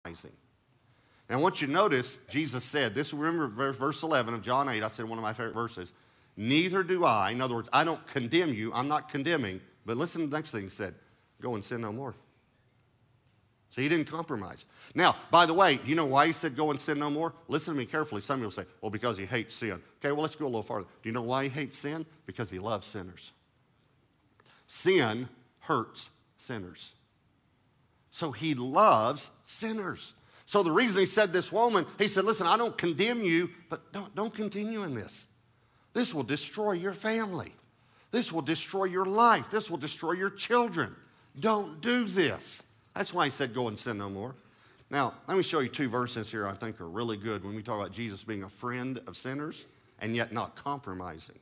And I want you to notice, Jesus said, this, remember verse 11 of John 8, I said one of my favorite verses, neither do I, in other words, I don't condemn you, I'm not condemning, but listen to the next thing he said, go and sin no more. So he didn't compromise. Now, by the way, you know why he said go and sin no more? Listen to me carefully. Some people say, well, because he hates sin. Okay, well, let's go a little farther. Do you know why he hates sin? Because he loves sinners. Sin hurts sinners. So he loves sinners. So the reason he said this woman, he said, listen, I don't condemn you, but don't continue in this. This will destroy your family. This will destroy your life. This will destroy your children. Don't do this. That's why he said go and sin no more. Now, let me show you two verses here I think are really good when we talk about Jesus being a friend of sinners and yet not compromising.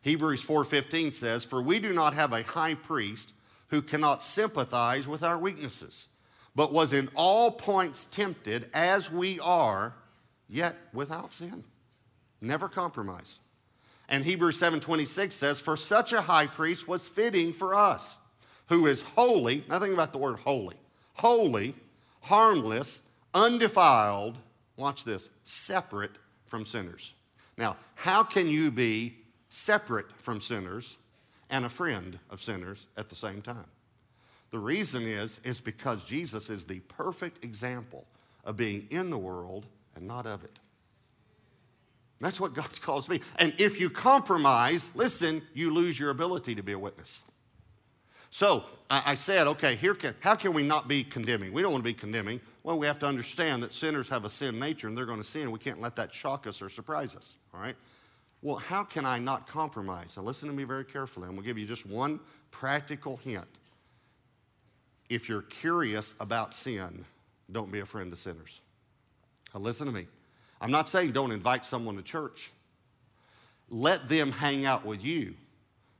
Hebrews 4:15 says, for we do not have a high priest who cannot sympathize with our weaknesses, but was in all points tempted as we are, yet without sin. Never compromised. And Hebrews 7:26 says, for such a high priest was fitting for us, who is holy, nothing about the word holy, holy, harmless, undefiled, watch this, separate from sinners. Now, how can you be separate from sinners and a friend of sinners at the same time? The reason is because Jesus is the perfect example of being in the world and not of it. That's what God calls me. And if you compromise, listen, you lose your ability to be a witness. So I said, okay, how can we not be condemning? We don't want to be condemning. Well, we have to understand that sinners have a sin nature and they're going to sin. We can't let that shock us or surprise us, all right? Well, how can I not compromise? Now, listen to me very carefully. I'm going to give you just one practical hint. If you're curious about sin, don't be a friend to sinners. Now, listen to me. I'm not saying don't invite someone to church. Let them hang out with you,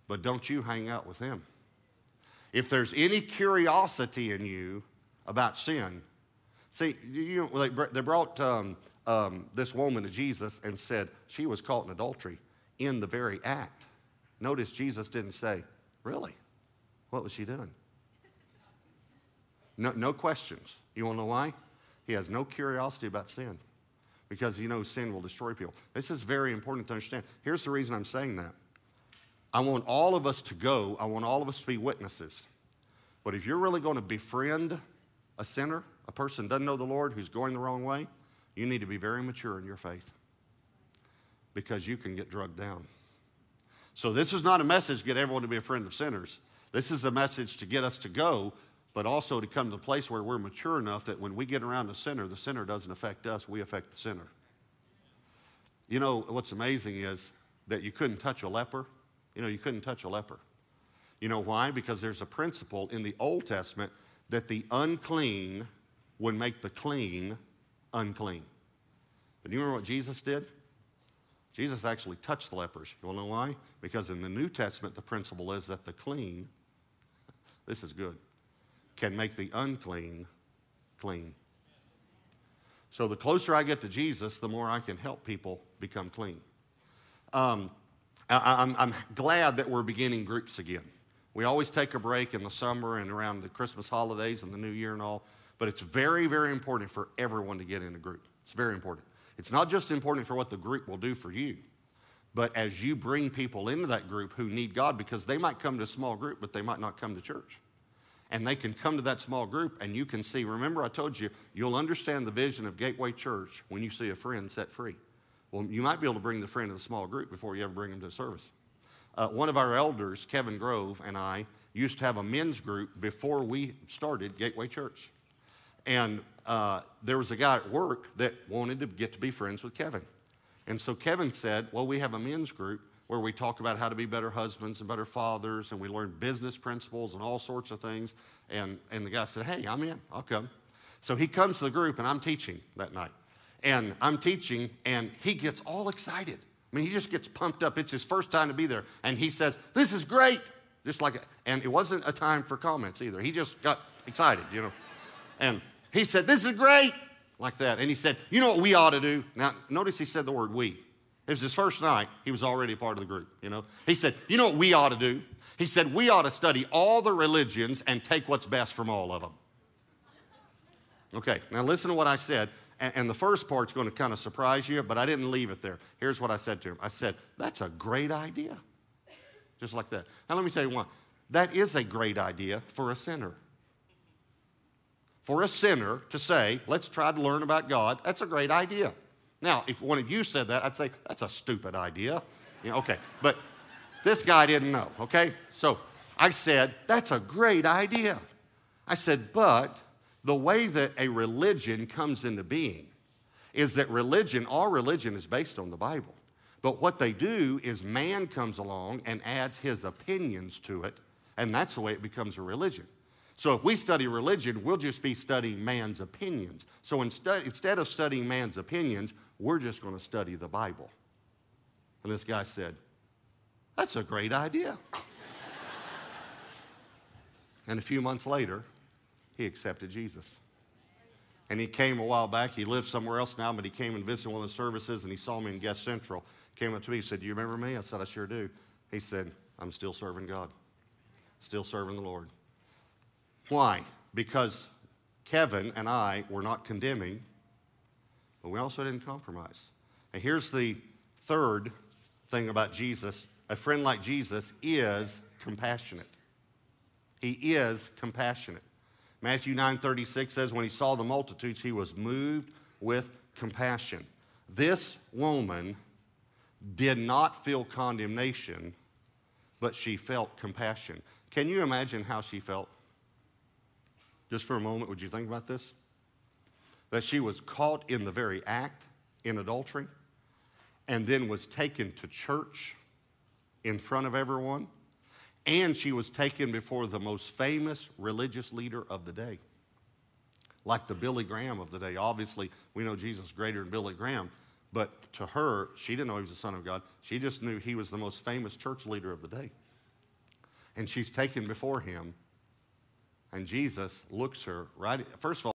but don't you hang out with them. If there's any curiosity in you about sin, see, you know, they brought this woman to Jesus and said she was caught in adultery in the very act. Notice Jesus didn't say, really? What was she doing? No questions. You want to know why? He has no curiosity about sin because he knows sin will destroy people. This is very important to understand. Here's the reason I'm saying that. I want all of us to go. I want all of us to be witnesses. But if you're really going to befriend a sinner, a person who doesn't know the Lord, who's going the wrong way, you need to be very mature in your faith because you can get drugged down. So this is not a message to get everyone to be a friend of sinners. This is a message to get us to go, but also to come to the place where we're mature enough that when we get around the sinner doesn't affect us, we affect the sinner. You know, what's amazing is that you couldn't touch a leper. You know, you couldn't touch a leper. You know why? Because there's a principle in the Old Testament that the unclean would make the clean unclean. But do you remember what Jesus did? Jesus actually touched the lepers. You want to know why? Because in the New Testament, the principle is that the clean, this is good, can make the unclean clean. So the closer I get to Jesus, the more I can help people become clean. I'm glad that we're beginning groups again. We always take a break in the summer and around the Christmas holidays and the New Year and all, but it's very, very important for everyone to get in a group. It's very important. It's not just important for what the group will do for you, but as you bring people into that group who need God, because they might come to a small group, but they might not come to church. And they can come to that small group and you can see, remember I told you, you'll understand the vision of Gateway Church when you see a friend set free. Well, you might be able to bring the friend to the small group before you ever bring them to a service. One of our elders, Kevin Grove, and I used to have a men's group before we started Gateway Church. And there was a guy at work that wanted to get to be friends with Kevin. And so Kevin said, well, we have a men's group where we talk about how to be better husbands and better fathers, and we learn business principles and all sorts of things. And the guy said, hey, I'm in, I'll come. So he comes to the group, and I'm teaching that night. And I'm teaching, and he gets all excited. I mean, he just gets pumped up. It's his first time to be there. And he says, this is great. Just like, and it wasn't a time for comments either. He just got excited, you know. And he said, this is great, like that. And he said, you know what we ought to do? Now, notice he said the word we. It was his first night. He was already a part of the group, you know. He said, you know what we ought to do? He said, we ought to study all the religions and take what's best from all of them. Okay, now listen to what I said. And the first part's going to kind of surprise you, but I didn't leave it there. Here's what I said to him. I said, that's a great idea. Just like that. Now let me tell you one. That is a great idea for a sinner. For a sinner to say, let's try to learn about God, that's a great idea. Now, if one of you said that, I'd say, that's a stupid idea. Okay, but this guy didn't know, okay? So I said, that's a great idea. I said, but the way that a religion comes into being is that all religion is based on the Bible. But what they do is man comes along and adds his opinions to it, and that's the way it becomes a religion. So if we study religion, we'll just be studying man's opinions. So instead of studying man's opinions, we're just going to study the Bible. And this guy said, that's a great idea. And a few months later, he accepted Jesus. And he came a while back. He lives somewhere else now, but he came and visited one of the services, and he saw me in Guest Central. Came up to me, he said, do you remember me? I said, I sure do. He said, I'm still serving God. Still serving the Lord. Why? Because Kevin and I were not condemning, but we also didn't compromise. And here's the third thing about Jesus. A friend like Jesus is compassionate. He is compassionate. Matthew 9:36 says, when he saw the multitudes, he was moved with compassion. This woman did not feel condemnation, but she felt compassion. Can you imagine how she felt? Just for a moment, would you think about this? That she was caught in the very act, in adultery, and then was taken to church in front of everyone, and she was taken before the most famous religious leader of the day, like the Billy Graham of the day. Obviously, we know Jesus is greater than Billy Graham, but to her, she didn't know he was the Son of God. She just knew he was the most famous church leader of the day. And she's taken before him, and Jesus looks her right. First of